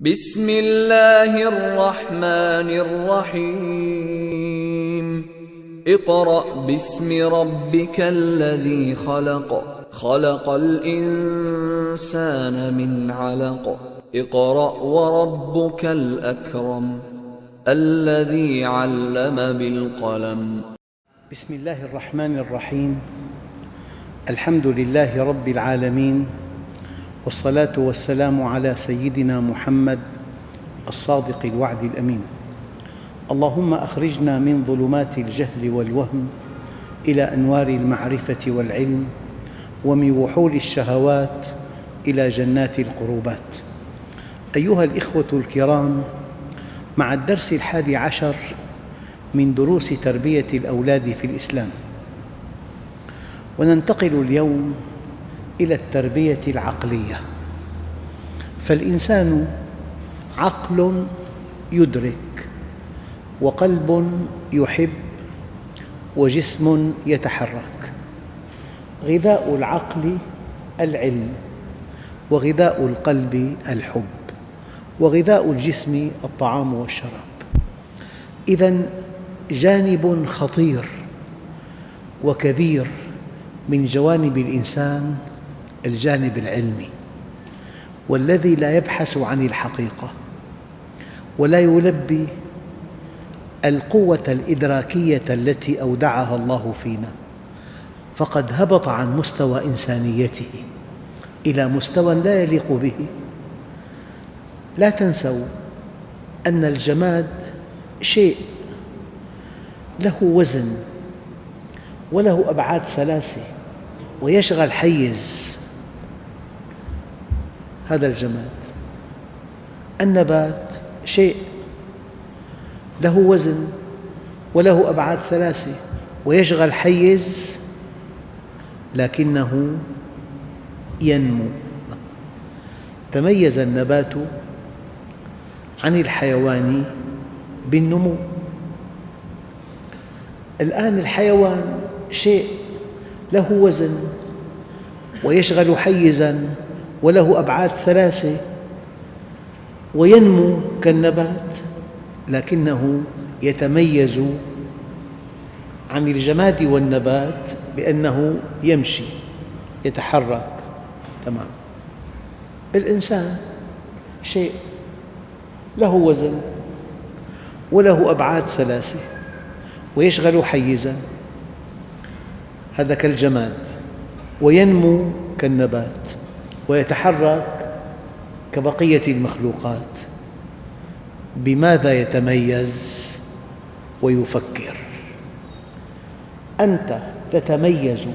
بسم الله الرحمن الرحيم اقرأ باسم ربك الذي خلق خلق الإنسان من علق اقرأ وربك الأكرم الذي علم بالقلم. بسم الله الرحمن الرحيم. الحمد لله رب العالمين، والصلاة والسلام على سيدنا محمد الصادق الوعد الأمين. اللهم أخرجنا من ظلمات الجهل والوهم إلى أنوار المعرفة والعلم، ومن وحول الشهوات إلى جنات القربات. أيها الإخوة الكرام، مع الدرس 11 من دروس تربية الأولاد في الإسلام، وننتقل اليوم إلى التربية العقلية. فالإنسان عقل يدرك، وقلب يحب، وجسم يتحرك. غذاء العقل العلم، وغذاء القلب الحب، وغذاء الجسم الطعام والشراب. إذن جانب خطير وكبير من جوانب الإنسان الجانب العلمي، والذي لا يبحث عن الحقيقة ولا يلبي القوة الإدراكية التي أودعها الله فينا، فقد هبط عن مستوى إنسانيته إلى مستوى لا يليق به. لا تنسوا أن الجماد شيء له وزن وله أبعاد ثلاثة ويشغل حيز. هذا الجماد. النبات شيء له وزن وله أبعاد ثلاثة ويشغل حيز، لكنه ينمو. تميز النبات عن الحيوان بالنمو. الآن الحيوان شيء له وزن ويشغل حيزاً وله أبعاد ثلاثة وينمو كالنبات، لكنه يتميز عن الجماد والنبات بأنه يمشي يتحرك. تمام. الإنسان شيء له وزن وله أبعاد ثلاثة ويشغل حيزاً، هذا كالجماد، وينمو كالنبات، ويتحرك كبقية المخلوقات. بماذا يتميز ويفكر؟ أنت تتميز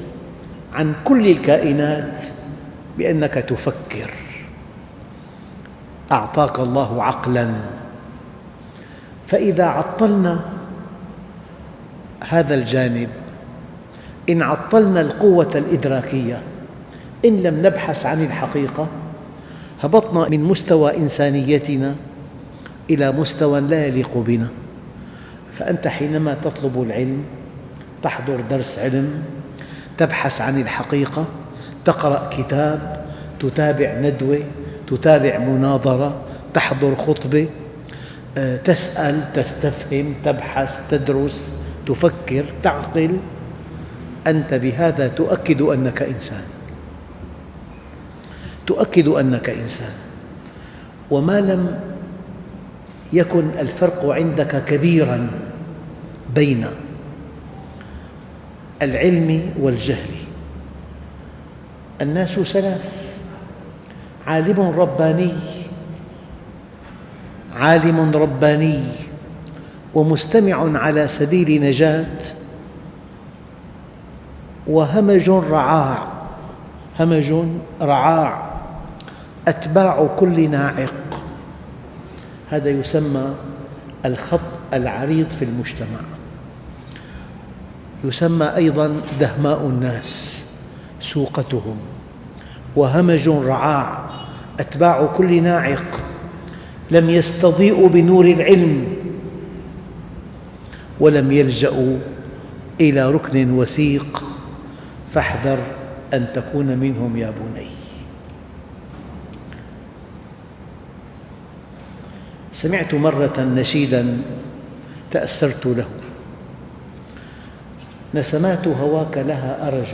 عن كل الكائنات بأنك تفكر. أعطاك الله عقلاً، فإذا عطلنا هذا الجانب، إن عطلنا القوة الإدراكية، إن لم نبحث عن الحقيقة، هبطنا من مستوى إنسانيتنا إلى مستوى لا يليق بنا. فأنت حينما تطلب العلم، تحضر درس علم، تبحث عن الحقيقة، تقرأ كتاب، تتابع ندوة، تتابع مناظرة، تحضر خطبة، تسأل، تستفهم، تبحث، تدرس، تفكر، تعقل، أنت بهذا تؤكد أنك إنسان، تؤكد أنك إنسان. وما لم يكن الفرق عندك كبيراً بين العلم والجهل. الناس ثلاث: عالم رباني ومستمع على سبيل نجاة، وهمج رعاع أتباع كل ناعق. هذا يسمى الخط العريض في المجتمع، يسمى أيضاً دهماء الناس سوقتهم. وهمج رعاع أتباع كل ناعق، لم يستضيئوا بنور العلم ولم يلجأوا إلى ركن وثيق، فاحذر أن تكون منهم يا بني. سمعت مرة نشيدا تأثرت له: نسمات هواك لها أرج،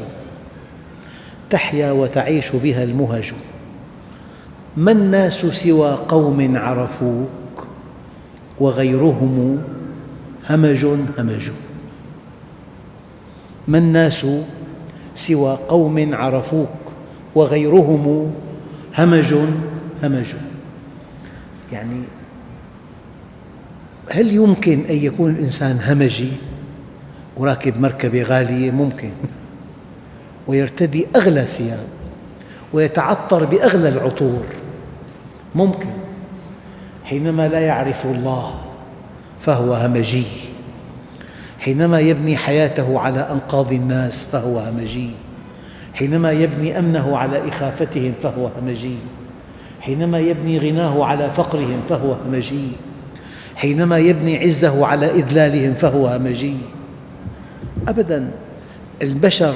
تحيا وتعيش بها المهج، ما الناس سوى قوم عرفوك وغيرهم همج همج. ما الناس سوى قوم عرفوك وغيرهم همج همج. يعني هل يمكن أن يكون الإنسان همجي وراكب مركبة غالية؟ ممكن، ويرتدي أغلى ثياب ويتعطر بأغلى العطور، ممكن. حينما لا يعرف الله فهو همجي، حينما يبني حياته على أنقاض الناس فهو همجي، حينما يبني أمنه على إخافتهم فهو همجي، حينما يبني غناه على فقرهم فهو همجي، حينما يبني عزه على إذلالهم فهو همجي. أبداً، البشر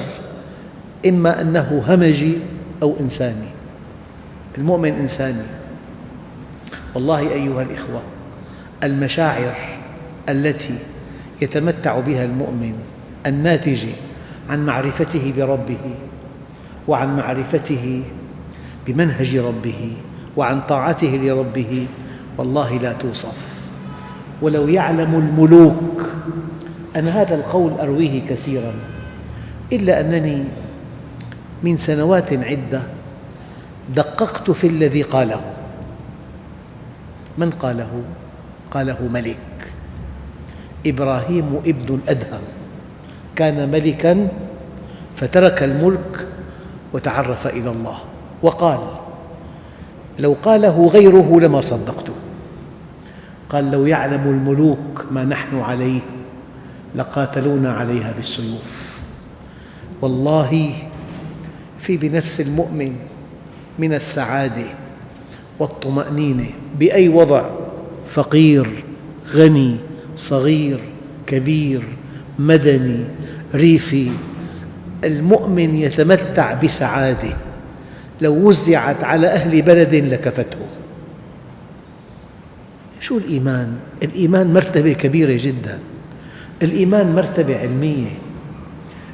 إما أنه همجي أو إنساني. المؤمن إنساني. والله أيها الإخوة، المشاعر التي يتمتع بها المؤمن الناتجة عن معرفته بربه وعن معرفته بمنهج ربه وعن طاعته لربه والله لا توصف. ولو يعلم الملوك، أنا هذا القول أرويه كثيراً، إلا أنني من سنوات عدة دققت في الذي قاله. من قاله؟ قاله ملك. إبراهيم ابن الأدهم كان ملكاً فترك الملك وتعرف إلى الله، وقال: لو قاله غيره لما صدقته. قال: لو يعلم الملوك ما نحن عليه لقاتلونا عليها بالسيوف. والله في بنفس المؤمن من السعادة والطمأنينة بأي وضع، فقير، غني، صغير، كبير، مدني، ريفي، المؤمن يتمتع بسعادة لو وزعت على أهل بلد لكفتهم. شو الإيمان؟ الإيمان مرتبة كبيرة جداً. الإيمان مرتبة علمية،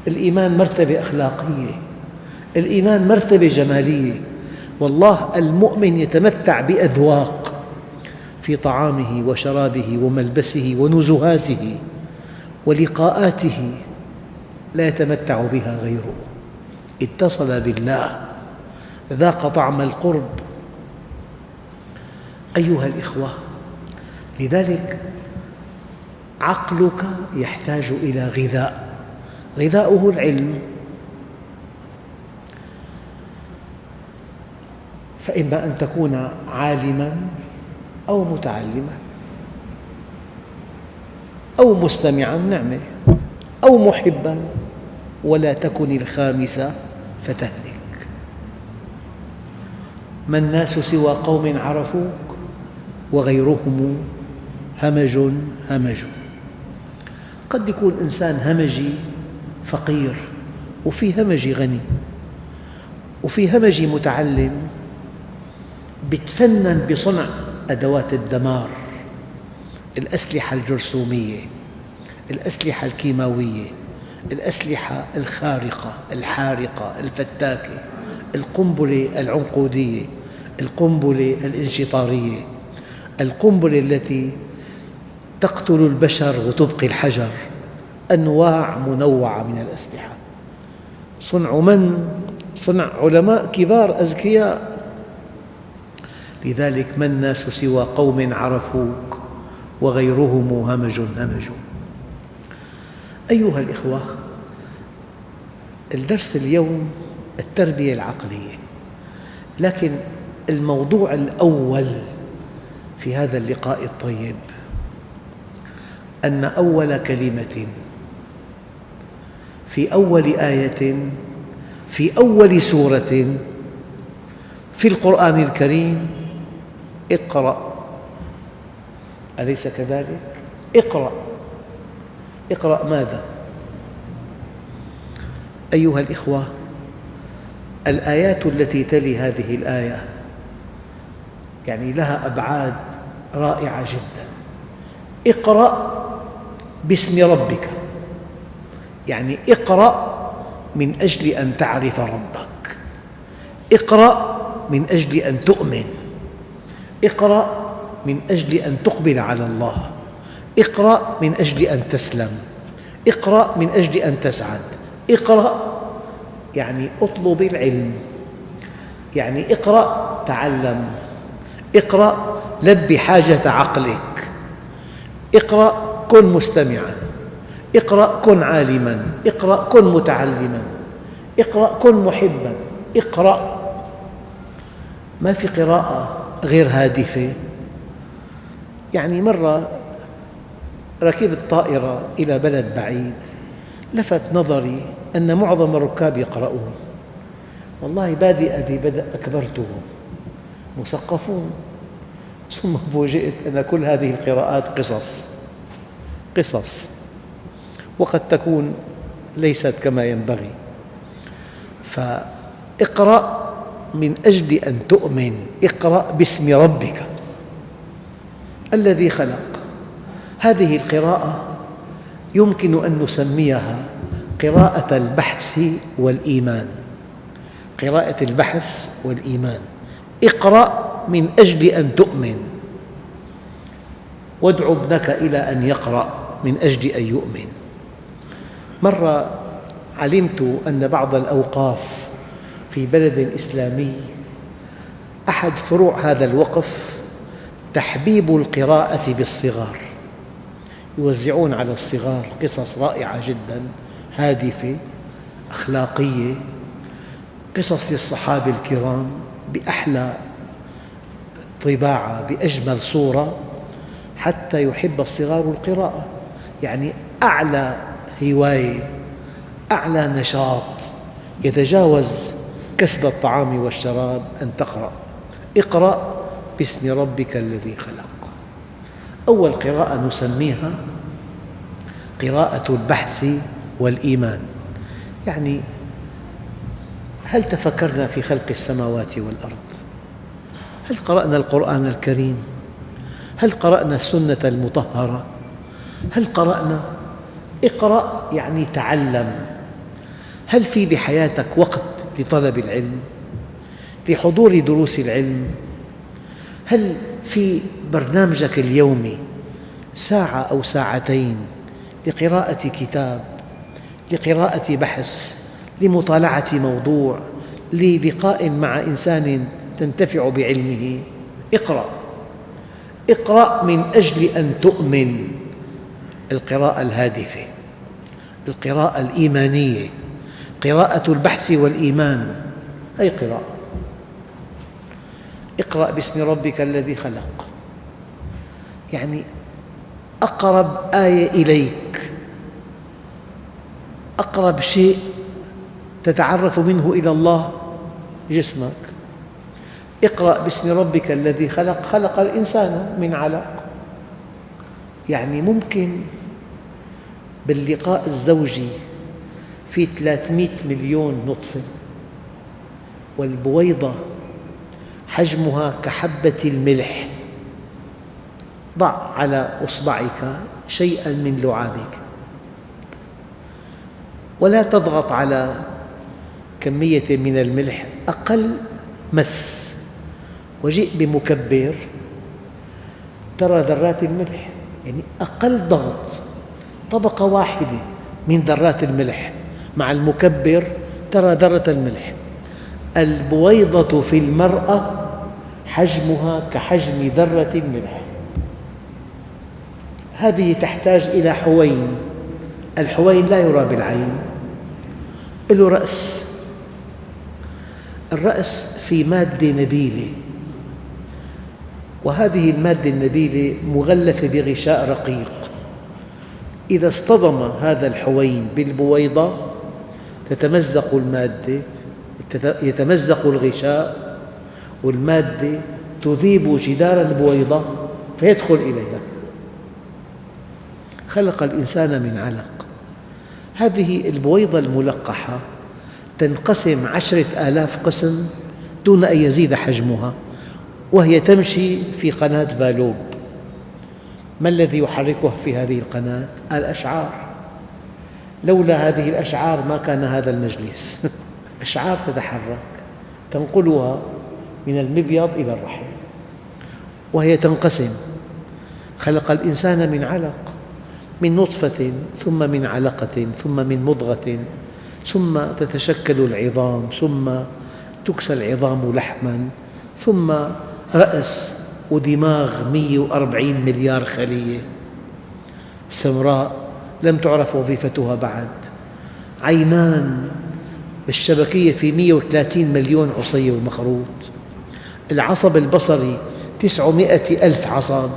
الإيمان مرتبة أخلاقية، الإيمان مرتبة جمالية. والله المؤمن يتمتع بأذواق في طعامه وشرابه وملبسه ونزهاته ولقاءاته لا يتمتع بها غيره. اتصل بالله، ذاق طعم القرب. أيها الإخوة، لذلك عقلك يحتاج إلى غذاء، غذاؤه العلم. فإما أن تكون عالماً أو متعلماً أو مستمعاً، نعمة، أو محباً، ولا تكن الخامسة فتهلك. ما الناس سوى قوم عرفوك وغيرهم همج همج. قد يكون إنسان همجي فقير، وفي همجي غني، وفي همجي متعلم يتفنن بصنع أدوات الدمار، الأسلحة الجرثومية، الأسلحة الكيماوية، الأسلحة الخارقة الحارقة الفتاكة، القنبلة العنقودية، القنبلة الانشطارية، القنبلة التي تقتل البشر وتبقي الحجر. أنواع منوعة من الأسلحة. صنع من؟ صنع علماء كبار أذكياء. لذلك ما الناس سوى قوم عرفوك وغيرهم همج همج. أيها الإخوة، الدرس اليوم التربية العقلية، لكن الموضوع الأول في هذا اللقاء الطيب أن أول كلمة في أول آية في أول سورة في القرآن الكريم اقرأ. أليس كذلك؟ اقرأ. اقرأ ماذا؟ أيها الإخوة، الآيات التي تلي هذه الآية يعني لها أبعاد رائعة جدا. اقرأ باسم ربك، يعني اقرأ من أجل أن تعرف ربك، اقرأ من أجل أن تؤمن، اقرأ من أجل أن تقبل على الله، اقرأ من أجل أن تسلم، اقرأ من أجل أن تسعد. اقرأ يعني اطلب العلم، يعني اقرأ تعلم، اقرأ لبي حاجة عقلك، اقرأ كن مستمعاً، اقرأ كن عالماً، اقرأ كن متعلماً، اقرأ كن محباً. اقرأ. ما في قراءة غير هادفة. يعني مرة ركبت طائرة إلى بلد بعيد، لفت نظري أن معظم الركاب يقرؤون، والله بادئ بدء أكبرتهم مثقفون، ثم فوجئت أن كل هذه القراءات قصص وقد تكون ليست كما ينبغي. فاقرأ من أجل أن تؤمن، اقرأ باسم ربك الذي خلق. هذه القراءة يمكن أن نسميها قراءة البحث والإيمان، قراءة البحث والإيمان. اقرأ من أجل أن تؤمن، وادع ابنك إلى أن يقرأ من أجل أن يؤمن. مرة علمت أن بعض الأوقاف في بلد إسلامي أحد فروع هذا الوقف تحبيب القراءة بالصغار، يوزعون على الصغار قصص رائعة جدا هادفة أخلاقية، قصص للصحابة الكرام بأحلى طباعة بأجمل صورة حتى يحب الصغار القراءة. يعني أعلى هواية، أعلى نشاط يتجاوز كسب الطعام والشراب أن تقرأ. اقرأ باسم ربك الذي خلق. أول قراءة نسميها قراءة البحث والإيمان. يعني هل تفكرنا في خلق السماوات والأرض؟ هل قرأنا القرآن الكريم؟ هل قرأنا السنة المطهرة؟ هل قرأنا؟ اقرأ يعني تعلم. هل في بحياتك وقت لطلب العلم، لحضور دروس العلم؟ هل في برنامجك اليومي ساعة أو ساعتين لقراءة كتاب، لقراءة بحث، لمطالعة موضوع، للقاء مع إنسان تنتفع بعلمه؟ اقرأ. اقرأ من أجل أن تؤمن. القراءة الهادفة، القراءة الإيمانية، قراءة البحث والإيمان، هذه قراءة. اقرأ باسم ربك الذي خلق، يعني أقرب آية إليك، أقرب شيء تتعرف منه إلى الله جسمك. اقرأ باسم ربك الذي خلق، خلق الإنسان من علق. يعني ممكن باللقاء الزوجي في 300 مليون نطفة، والبويضة حجمها كحبة الملح. ضع على إصبعك شيئاً من لعابك ولا تضغط على كمية من الملح، أقل مس، وجئ بمكبر ترى ذرات الملح، يعني أقل ضغط طبقة واحدة من ذرات الملح مع المكبر ترى ذرة الملح. البويضة في المرأة حجمها كحجم ذرة الملح. هذه تحتاج إلى حوين، الحوين لا يرى بالعين، له رأس، الرأس في مادة نبيلة، وهذه المادة النبيلة مغلفة بغشاء رقيق. إذا اصطدم هذا الحوين بالبويضة تتمزق المادة، يتمزق الغشاء، والمادة تذيب جدار البويضة فيدخل إليها. خلق الإنسان من علق. هذه البويضة الملقحة تنقسم 10,000 قسم دون أن يزيد حجمها، وهي تمشي في قناة فالوب ما الذي يحركها في هذه القناة؟ الأشعار. لولا هذه الأشعار ما كان هذا المجلس. أشعار تتحرك تنقلها من المبيض إلى الرحم، وهي تنقسم. خلق الإنسان من علق، من نطفة، ثم من علقة، ثم من مضغة، ثم تتشكل العظام، ثم تكسى العظام لحماً، ثم رأس ودماغ 140 مليار خلية سمراء لم تعرف وظيفتها بعد، عينان بالشبكية في 130 مليون عصي ومخروط، العصب البصري 900 ألف عصب،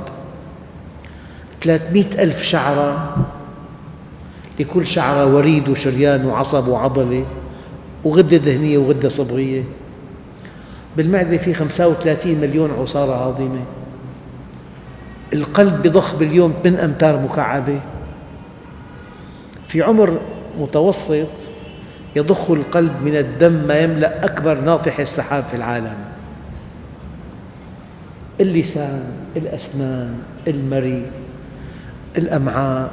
300 ألف شعرة، لكل شعرة وريد وشريان وعصب وعضلة وغدة دهنية وغدة صبغية. بالمعدة في 35 مليون عصارة هاضمة. القلب بضخ باليوم 8 أمتار مكعبة. في عمر متوسط يضخ القلب من الدم ما يملأ أكبر ناطح السحاب في العالم. اللسان، الأسنان، المريء، الأمعاء،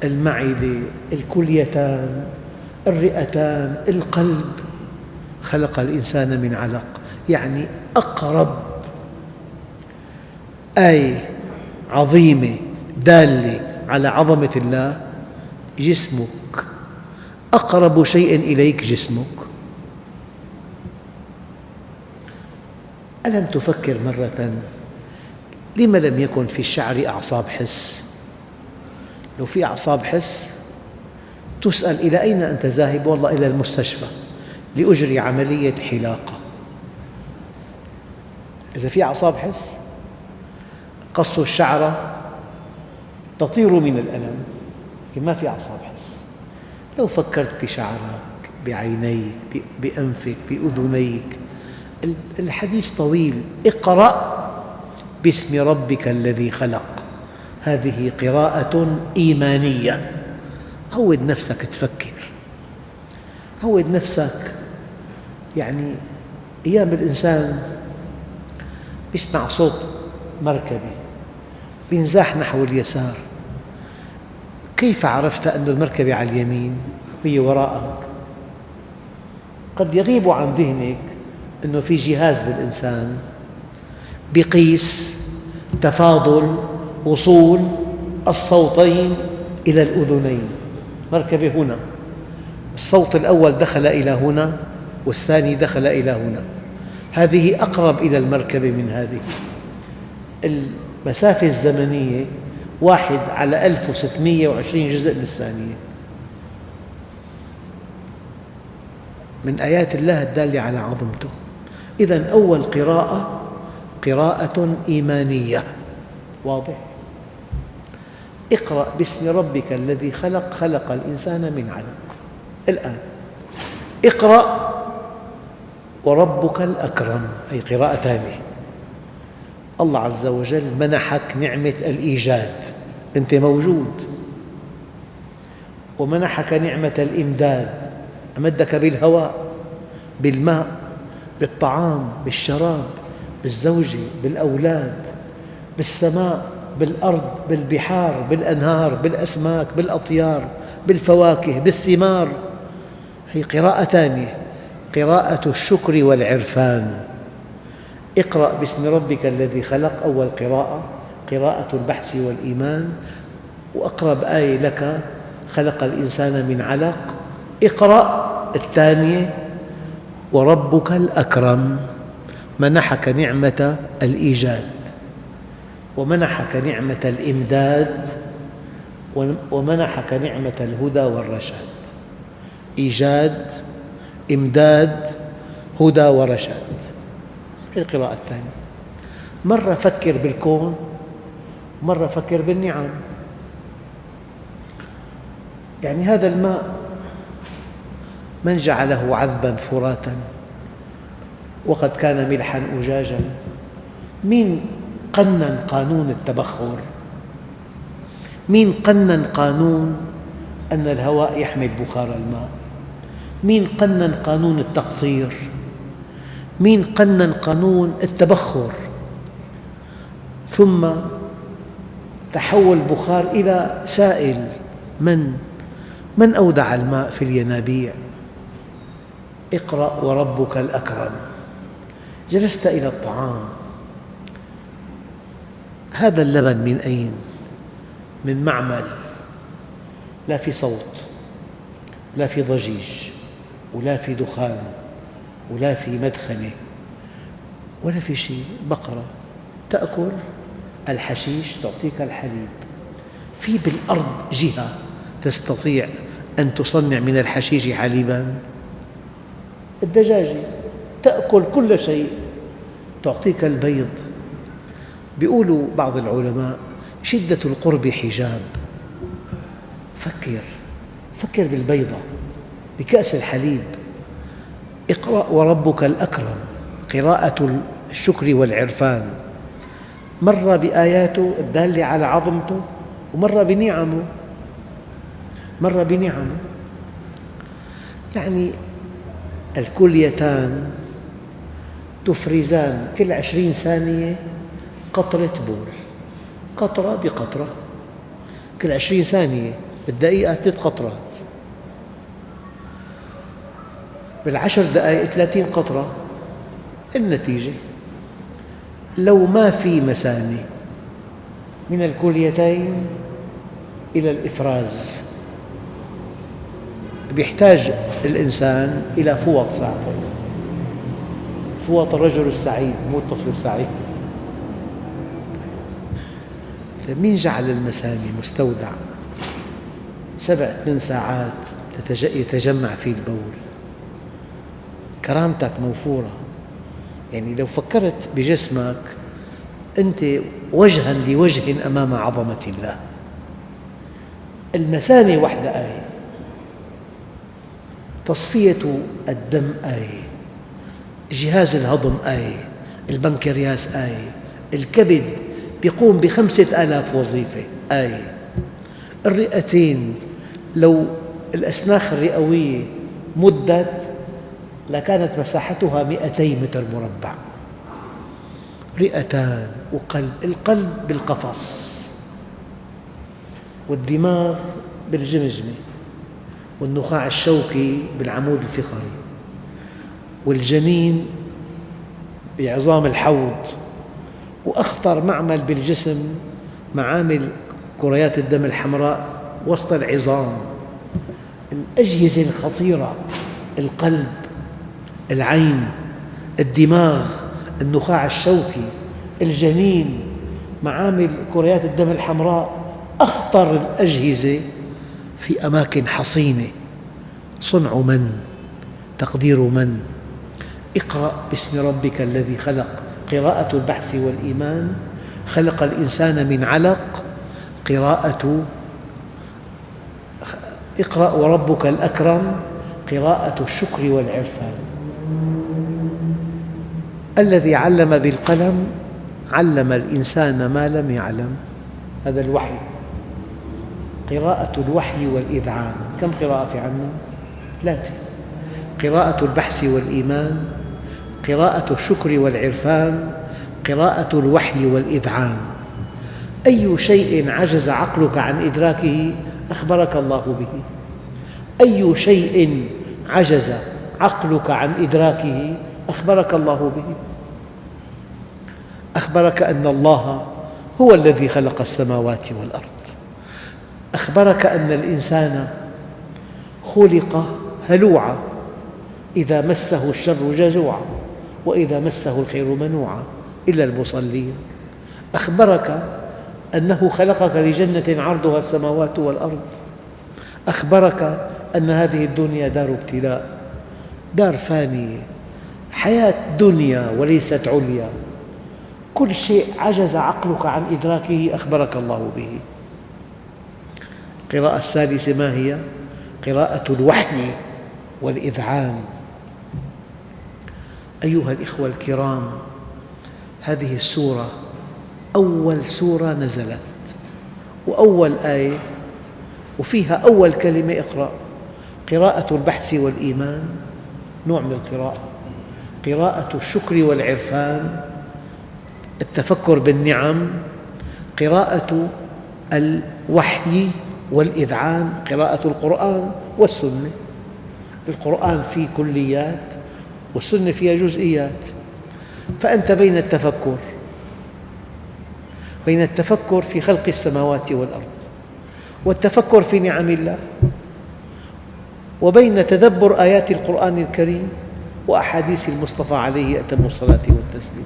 المعدة، الكليتان، الرئتان، القلب. خلق الإنسان من علق، يعني أقرب آية عظيمة دالة على عظمة الله جسمك، أقرب شيء إليك جسمك. ألم تفكر مرة لما لم يكن في الشعر أعصاب حس؟ لو في أعصاب حس تسأل إلى أين أنت ذاهب؟ والله إلى المستشفى لأجري عملية حلاقة. إذا في أعصاب حس قص الشعرة تطير من الألم، لكن ما في أعصاب حس. لو فكرت بشعرك، بعينيك، بأنفك، بأذنيك، الحديث طويل. اقرأ باسم ربك الذي خلق، هذه قراءة إيمانية. عود نفسك تفكر، عود نفسك. يعني أيام الإنسان يسمع صوت مركبة بينزاح نحو اليسار، كيف عرفت أن المركبة على اليمين وهي وراءك؟ قد يغيب عن ذهنك أنه في جهاز بالإنسان بيقيس تفاضل وصول الصوتين إلى الأذنين. مركبة هنا، الصوت الأول دخل إلى هنا والثاني دخل إلى هنا، هذه أقرب إلى المركبة من هذه. المسافة الزمنية 1/1620 جزء من الثانية. من آيات الله الدالة على عظمته. إذن أول قراءة قراءة إيمانية، واضح؟ اقرأ باسم ربك الذي خلق، خلق الإنسان من علق. الآن اقرأ وربك الأكرم، هي قراءة ثانية. الله عز وجل منحك نعمة الإيجاد، أنت موجود، ومنحك نعمة الإمداد، أمدك بالهواء، بالماء، بالطعام، بالشراب، بالزوجة، بالأولاد، بالسماء، بالأرض، بالبحار، بالأنهار، بالأسماك، بالأطيار، بالفواكه، بالثمار. هي قراءة ثانية، قراءة الشكر والعرفان. اقرأ باسم ربك الذي خلق، أول قراءة، قراءة البحث والإيمان. وأقرب آية لك خلق الإنسان من علق. اقرأ الثانية وربك الأكرم، منحك نعمة الإيجاد، ومنحك نعمة الإمداد، ومنحك نعمة الهدى والرشاد. إيجاد، إمداد، هدى ورشاد. القراءة الثانية. مرة فكر بالكون، مرة فكر بالنعم. يعني هذا الماء من جعله عذبا فراتا وقد كان ملحا أجاجا؟ مين قنن قانون التبخر؟ مين قنن قانون أن الهواء يحمل بخار الماء؟ مين قنن قانون التقطير؟ مين قنن قانون التبخر؟ ثم تحول البخار إلى سائل. من أودع الماء في الينابيع؟ اقرأ وربك الأكرم. جلست إلى الطعام، هذا اللبن من أين؟ من معمل، لا في صوت لا في ضجيج ولا في دخان ولا في مدخنة ولا في شيء. بقرة تأكل الحشيش تعطيك الحليب. في بالأرض جهة تستطيع أن تصنع من الحشيش حليباً؟ الدجاجة تأكل كل شيء تعطيك البيض. يقول بعض العلماء: شدة القرب حجاب. فكر بالبيضة، بكأس الحليب. اقرأ وربك الأكرم، قراءة الشكر والعرفان، مرة بآياته الدالة على عظمته ومرة بنعمه. يعني الكليتان تفرزان كل 20 ثانية قطرة بول، قطرة بقطرة، كل 20 ثانية، بالدقيقة 3 قطرات، بالعشر دقائق 30 قطرة. النتيجة لو ما في مسانة من الكليتين إلى الإفراز، يحتاج الإنسان إلى فوط ساعتين. فوط الرجل السعيد مو الطفل السعيد. فمين جعل المسانة مستودع 7-8 ساعات يتجمع فيه البول؟ كرامتك موفورة. يعني لو فكرت بجسمك أنت وجها لوجه أمام عظمة الله. المثانة وحدة آية، تصفية الدم آية، جهاز الهضم آية، البنكرياس آية، الكبد يقوم ب5000 وظيفة آية، الرئتين لو الأسناخ الرئوية مدت لكانت مساحتها 200 متر مربع. رئتان وقلب، القلب بالقفص، والدماغ بالجمجمة، والنخاع الشوكي بالعمود الفقري، والجنين بعظام الحوض، وأخطر معمل بالجسم معامل كريات الدم الحمراء وسط العظام. الأجهزة الخطيرة: القلب، العين، الدماغ، النخاع الشوكي، الجنين، معامل كريات الدم الحمراء، أخطر الأجهزة في أماكن حصينة. صنع من؟ تقدير من؟ اقرأ باسم ربك الذي خلق، قراءة البحث والإيمان. خلق الإنسان من علق، قراءة اقرأ وربك الأكرم، قراءة الشكر والعرفان. الذي علم بالقلم علم الإنسان ما لم يعلم. هذا الوحي، قراءة الوحي والإذعان. كم قراءة في عنا؟ 3: قراءة البحث والإيمان، قراءة الشكر والعرفان، قراءة الوحي والإذعان. أي شيء عجز عقلك عن إدراكه أخبرك الله به. أي شيء عجز عقلك عن إدراكه أخبرك الله به. أخبرك أن الله هو الذي خلق السماوات والأرض. أخبرك أن الإنسان خلق هلوعا، إذا مسه الشر جزوعا وإذا مسه الخير منوعا إلا المصلين. أخبرك أنه خلقك لجنة عرضها السماوات والأرض. أخبرك أن هذه الدنيا دار ابتلاء، دار فانية، حياة دنيا وليست عليا. كل شيء عجز عقلك عن إدراكه أخبرك الله به. القراءة الثالثة ما هي؟ قراءة الوحي والإذعان. أيها الإخوة الكرام، هذه السورة أول سورة نزلت وأول آية، وفيها أول كلمة اقرأ. قراءة البحث والإيمان نوع من القراءة، قراءة الشكر والعرفان، التفكر بالنعم، قراءة الوحي والإذعان، قراءة القرآن والسنة. القرآن فيه كليات والسنة فيها جزئيات، فأنت بين التفكر في خلق السماوات والأرض والتفكر في نعم الله، وبين تدبر آيات القرآن الكريم وأحاديث المصطفى عليه أتم الصلاة والتسليم.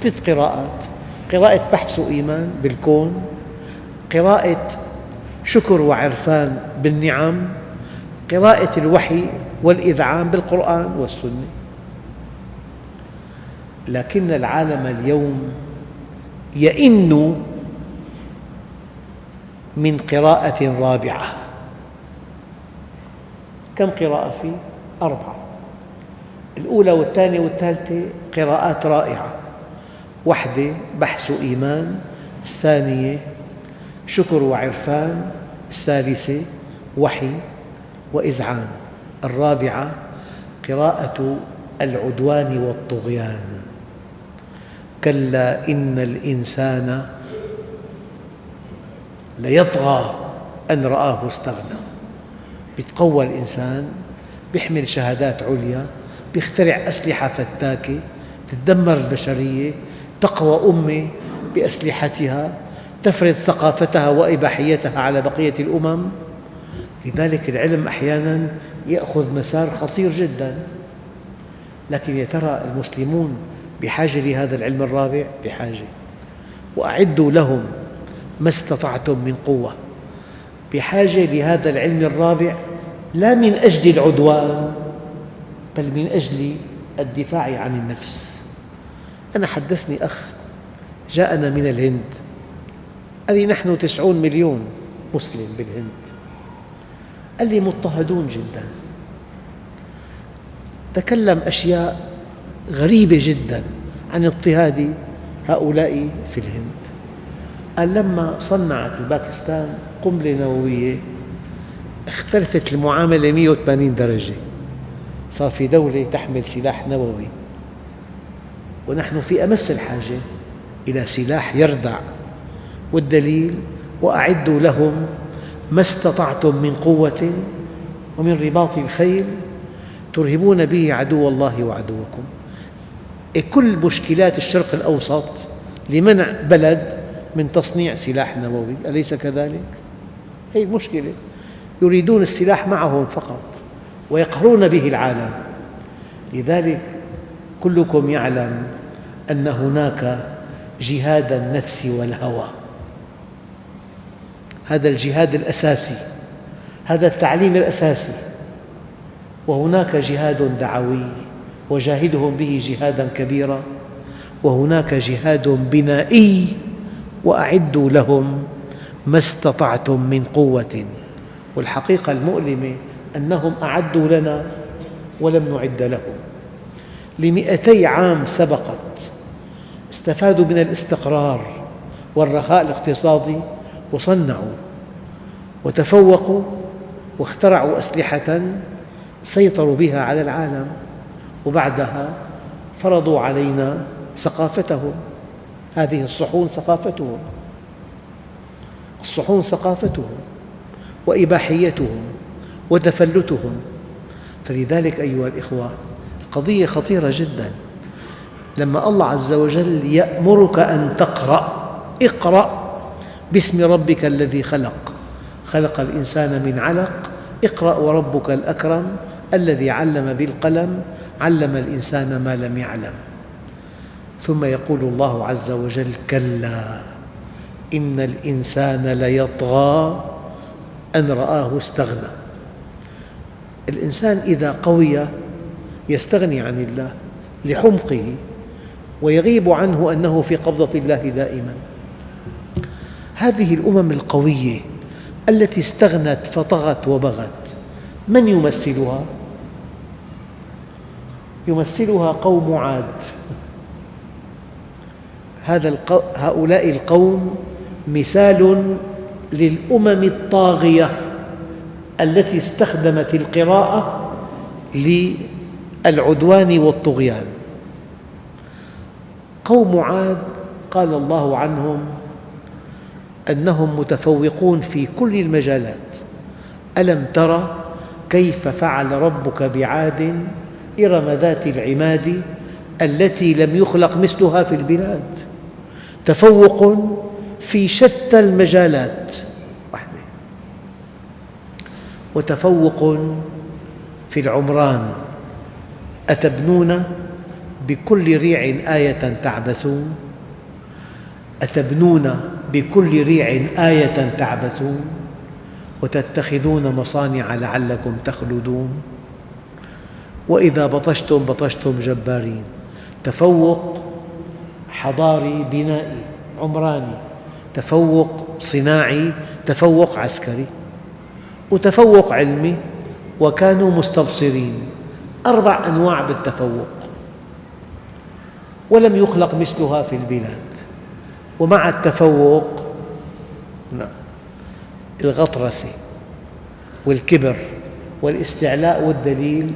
3 قراءات: قراءة بحث وإيمان بالكون، قراءة شكر وعرفان بالنعم، قراءة الوحي والإذعان بالقرآن والسنة. لكن العالم اليوم يئن من قراءة رابعة. كم قراءة فيه؟ 4. الأولى والثانية والثالثة قراءات رائعة: واحدة بحث وإيمان، الثانية شكر وعرفان، الثالثة وحي وإذعان، الرابعة قراءة العدوان والطغيان. كلا إن الإنسان ليطغى أن رآه استغنى. يتقوى الإنسان، يحمل شهادات عليا، يخترع أسلحة فتاكة تدمر البشرية، تقوى أمة بأسلحتها، تفرض ثقافتها وإباحيتها على بقية الأمم. لذلك العلم أحياناً يأخذ مسار خطير جداً. لكن يا ترى المسلمون بحاجة لهذا العلم الرابع؟ بحاجة. وأعدوا لهم ما استطعتم من قوة. بحاجة لهذا العلم الرابع لا من أجل العدوان، بل من أجل الدفاع عن النفس. أنا حدثني أخ جاءنا من الهند، قال لي: نحن 90 مليون مسلم بالهند. قال لي: مضطهدون جدا. تكلم أشياء غريبة جدا عن اضطهاد هؤلاء في الهند. قال: لما صنعت باكستان قنبلة نووية اختلفت المعاملة 180 درجة، صار في دولة تحمل سلاح نووي، ونحن في أمس الحاجة إلى سلاح يردع. والدليل: وأعدوا لهم ما استطعتم من قوة ومن رباط الخيل ترهبون به عدو الله وعدوكم. كل مشكلات الشرق الأوسط لمنع بلد من تصنيع سلاح نووي، أليس كذلك؟ هذه المشكلة. يريدون السلاح معهم فقط ويقهرون به العالم. لذلك كلكم يعلم أن هناك جهاد النفس والهوى، هذا الجهاد الأساسي، هذا التعليم الأساسي. وهناك جهاد دعوي وجاهدهم به جهادا كبيرا، وهناك جهاد بنائي: وأعدوا لهم ما استطعتم من قوة. والحقيقة المؤلمة أنهم أعدوا لنا ولم نعد لهم. ل200 عام سبقت استفادوا من الاستقرار والرخاء الاقتصادي، وصنعوا وتفوقوا واخترعوا أسلحة سيطروا بها على العالم، وبعدها فرضوا علينا ثقافتهم. هذه الصحون ثقافتهم، الصحون ثقافتهم وإباحيتهم وتفلتهم. فلذلك أيها الإخوة، القضية خطيرة جدا. لما الله عز وجل يأمرك أن تقرأ: اقرأ باسم ربك الذي خلق، خلق الإنسان من علق، اقرأ وربك الأكرم الذي علم بالقلم، علم الإنسان ما لم يعلم. ثم يقول الله عز وجل: كلا إن الإنسان ليطغى أن رآه استغنى. الإنسان إذا قوي يستغني عن الله لحمقه، ويغيب عنه أنه في قبضة الله دائما. هذه الأمم القوية التي استغنت فطغت وبغت، من يمثلها؟ يمثلها قوم عاد. هؤلاء القوم مثال للأمم الطاغية التي استخدمت القراءة للعدوان والطغيان. قوم عاد قال الله عنهم: أنهم متفوقون في كل المجالات. ألم تر كيف فعل ربك بعاد إرم ذات العماد التي لم يخلق مثلها في البلاد. تفوق في شتى المجالات وحده. وتفوق في العمران، أتبنون بكل ريع آية تعبثون، أتبنون بكل ريع آية تعبثون وتتخذون مصانع لعلكم تخلدون وإذا بطشتم بطشتم جبارين. تفوق حضاري بنائي عمراني، تفوق صناعي، تفوق عسكري، وتفوق علمي، وكانوا مستبصرين. 4 أنواع بالتفوق، ولم يخلق مثلها في البلاد. ومع التفوق الغطرسة والكبر والاستعلاء والدليل،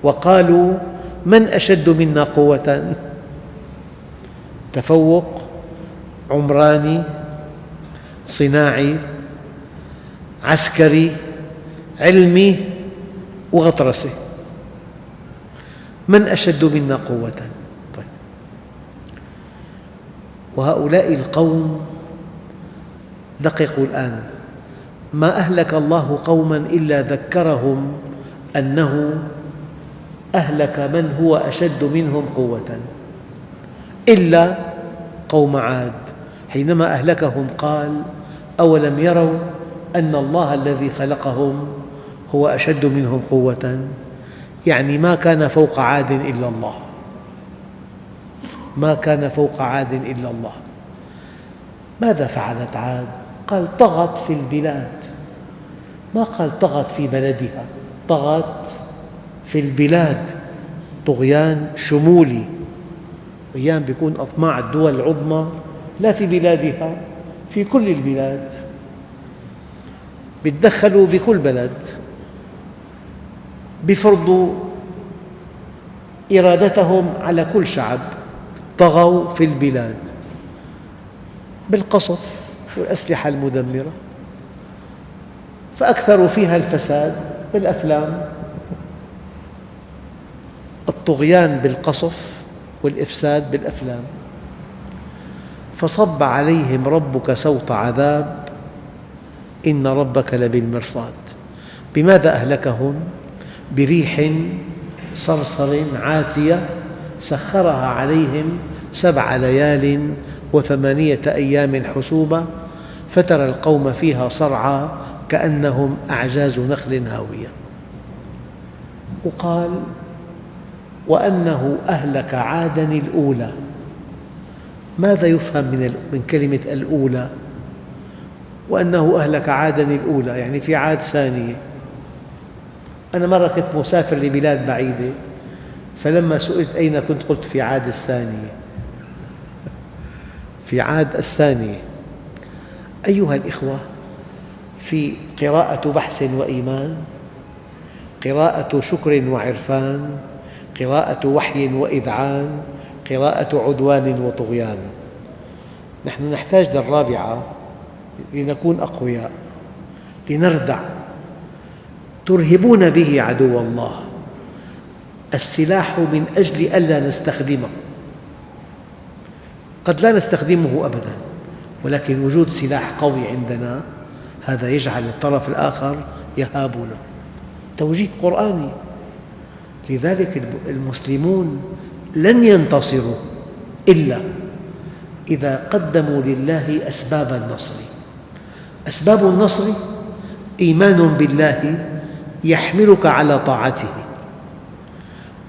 وقالوا من أشد منا قوة. تفوق عمراني، صناعي، عسكري، علمي، وغطرسة. من أشد منا قوة. طيب. وهؤلاء القوم دققوا الآن، ما أهلك الله قوما إلا ذكرهم أنه أهلك من هو أشد منهم قوة، إلا قوم عاد حينما أهلكهم قال أولم يروا أن الله الذي خلقهم هو أشد منهم قوة. يعني ما كان فوق عاد إلا الله، ما كان فوق عاد إلا الله. ماذا فعلت عاد؟ قال طغت في البلاد، ما قال طغت في بلدها، طغت في البلاد. طغيان شمولي، أحيانا يكون أطماع الدول العظمى لا في بلادها، في كل البلاد، يتدخلوا بكل بلد، يفرضوا إرادتهم على كل شعب. طغوا في البلاد بالقصف والأسلحة المدمرة، فأكثروا فيها الفساد بالأفلام. الطغيان بالقصف والإفساد بالأفلام. فصب عليهم ربك سوط عذاب إن ربك لبالمرصاد. بماذا أهلكهم؟ بريح صرصر عاتية سخرها عليهم 7 ليال و8 أيام حسوما فترى القوم فيها صرعى كأنهم أعجاز نخل هاوية. وقال وأنه أهلك عادا الأولى. ماذا يفهم من كلمة الأولى؟ وأنه أهلك عادا الأولى، يعني في عاد ثانية. أنا مرة كنت مسافر لبلاد بعيدة، فلما سئلت أين كنت قلت في عاد الثانية، في عاد الثانية. أيها الإخوة، في قراءة بحث وإيمان، قراءة شكر وعرفان، قراءة وحي وإذعان، قراءة عدوان وطغيان. نحن نحتاج للرابعة لنكون أقوياء، لنردع. ترهبون به عدو الله. السلاح من أجل ألا نستخدمه، قد لا نستخدمه أبداً، ولكن وجود سلاح قوي عندنا هذا يجعل الطرف الآخر يهابونه. توجيه قرآني. لذلك المسلمون لن ينتصروا إلا إذا قدموا لله أسباب النصر. أسباب النصر إيمان بالله يحملك على طاعته،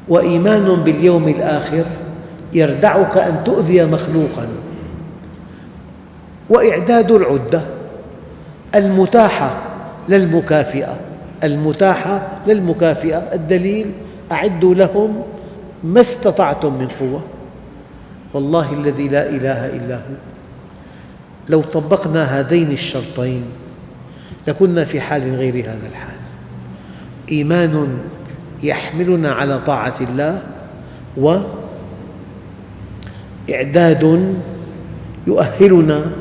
وإيمان باليوم الآخر يردعك أن تؤذي مخلوقاً، وإعداد العدة المتاحة للمكافئة. المتاحة للمكافئة، الدليل أعدوا لهم ما استطعتم من قوة. والله الذي لا إله إلا هو، لو طبقنا هذين الشرطين لكنا في حال غير هذا الحال. إيمان يحملنا على طاعة الله، وإعداد يؤهلنا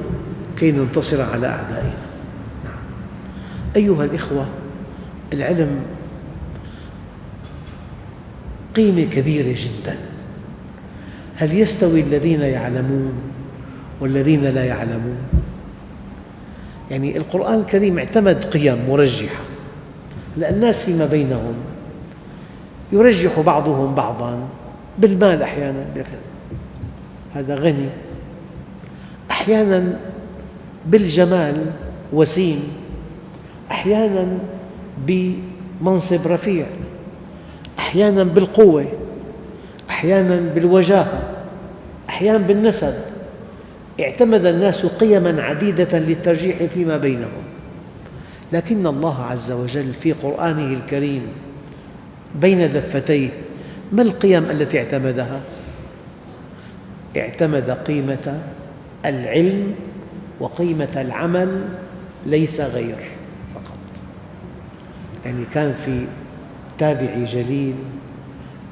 كي ننتصر على أعدائنا. نعم. أيها الإخوة، العلم قيمة كبيرة جدا. هل يستوي الذين يعلمون والذين لا يعلمون؟ يعني القرآن الكريم اعتمد قيم مرجحة، لأن الناس فيما بينهم يرجح بعضهم بعضاً بالمال، أحياناً هذا غني، أحياناً بالجمال وسيم، أحياناً بمنصب رفيع، أحياناً بالقوة، أحياناً بالوجاهة، أحياناً بالنسب. اعتمد الناس قيماً عديدة للترجيح فيما بينهم، لكن الله عز وجل في قرآنه الكريم بين دفتيه ما القيم التي اعتمدها؟ اعتمد قيمة العلم وقيمة العمل، ليس غير فقط. يعني كان في تابعي جليل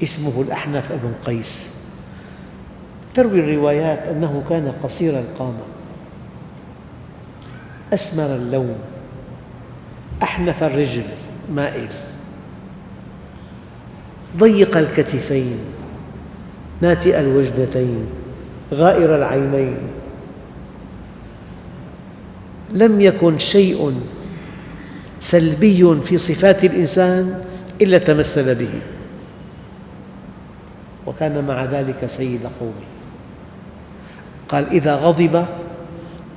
اسمه الأحنف بن قيس، تروي الروايات أنه كان قصير القامة، أسمر اللون، أحنف الرجل، مائل، ضيق الكتفين، ناتئ الوجنتين، غائر العينين. لم يكن شيء سلبي في صفات الإنسان إلا تمثل به، وكان مع ذلك سيد قومه. قال: إذا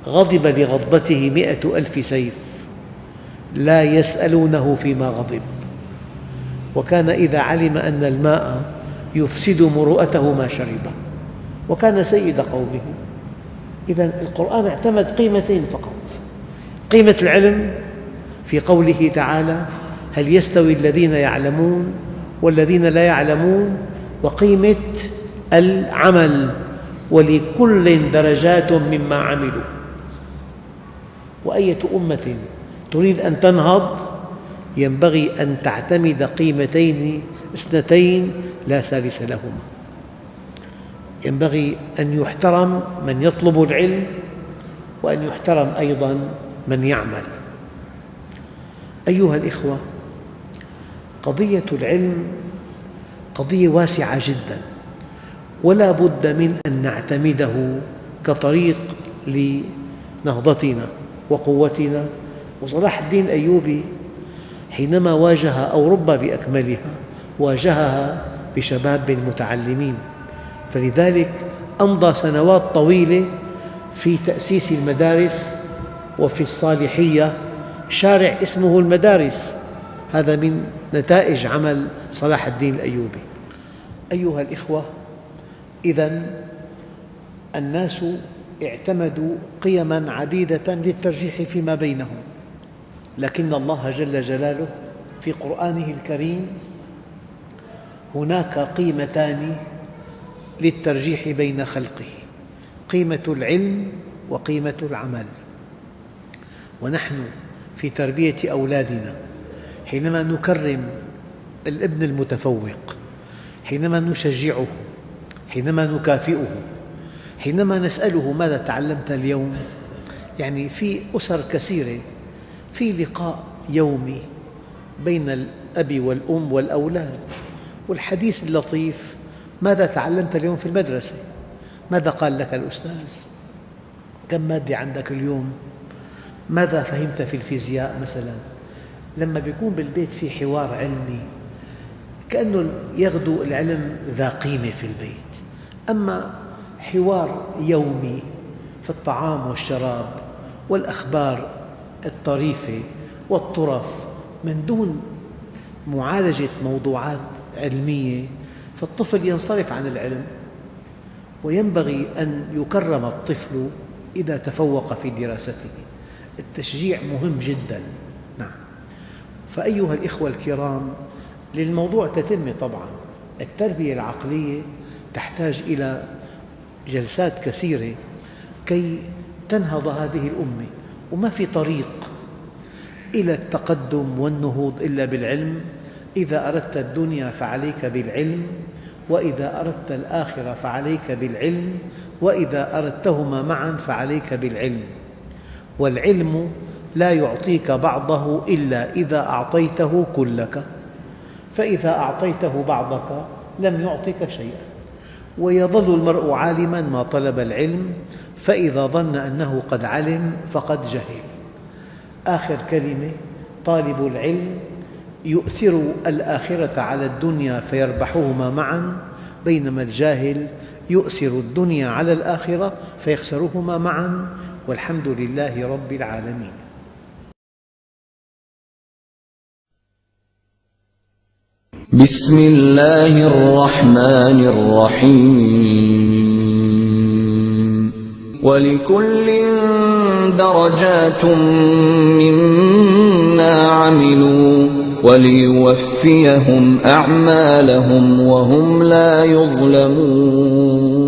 غضب لغضبته 100,000 سيف لا يسألونه فيما غضب، وكان إذا علم أن الماء يفسد مروءته ما شربه، وكان سيد قومه. إذن القرآن اعتمد قيمتين فقط: قيمة العلم في قوله تعالى: هل يستوي الذين يعلمون والذين لا يعلمون، وقيمة العمل: ولكل درجات مما عملوا. وأية أمة تريد أن تنهض ينبغي أن تعتمد قيمتين اثنتين لا ثالث لهما. ينبغي أن يحترم من يطلب العلم، وأن يحترم أيضاً من يعمل. أيها الإخوة، قضية العلم قضية واسعة جداً، ولا بد من أن نعتمده كطريق لنهضتنا وقوتنا. وصلاح الدين الأيوبي حينما واجه أوروبا بأكملها واجهها بشباب متعلمين، فلذلك أمضى سنوات طويلة في تأسيس المدارس، وفي الصالحية شارع اسمه المدارس. هذا من نتائج عمل صلاح الدين الأيوبي. أيها الإخوة، إذن الناس اعتمدوا قيماً عديدة للترجيح فيما بينهم، لكن الله جل جلاله في قرآنه الكريم هناك قيمتان للترجيح بين خلقه: قيمة العلم وقيمة العمل. ونحن في تربية أولادنا حينما نكرم الابن المتفوق، حينما نشجعه، حينما نكافئه، حينما نسأله: ماذا تعلمت اليوم؟ يعني في أسر كثيرة في لقاء يومي بين الأب والأم والأولاد، والحديث اللطيف: ماذا تعلمت اليوم في المدرسة؟ ماذا قال لك الأستاذ؟ كم مادة عندك اليوم؟ ماذا فهمت في الفيزياء مثلاً؟ لما يكون بالبيت في حوار علمي كأنه يغدو العلم ذا قيمة في البيت. أما حوار يومي في الطعام والشراب والأخبار الطريفة والطرف من دون معالجة موضوعات علمية، فالطفل ينصرف عن العلم. وينبغي أن يكرم الطفل إذا تفوق في دراسته. التشجيع مهم جداً. نعم. فأيها الإخوة الكرام، للموضوع تتمة طبعاً. التربية العقلية تحتاج إلى جلسات كثيرة كي تنهض هذه الأمة، وما في طريق إلى التقدم والنهوض إلا بالعلم. إذا أردت الدنيا فعليك بالعلم، وإذا أردت الآخرة فعليك بالعلم، وإذا أردتهما معاً فعليك بالعلم. والعلم لا يعطيك بعضه إلا إذا أعطيته كلك، فإذا أعطيته بعضك لم يعطك شيئا. ويظل المرء عالما ما طلب العلم، فإذا ظن أنه قد علم فقد جهل. آخر كلمة: طالب العلم يؤثر الآخرة على الدنيا فيربحهما معا، بينما الجاهل يؤثر الدنيا على الآخرة فيخسرهما معا، والحمد لله رب العالمين. بسم الله الرحمن الرحيم. ولكل درجات مما عملوا وليوفيهم أعمالهم وهم لا يظلمون.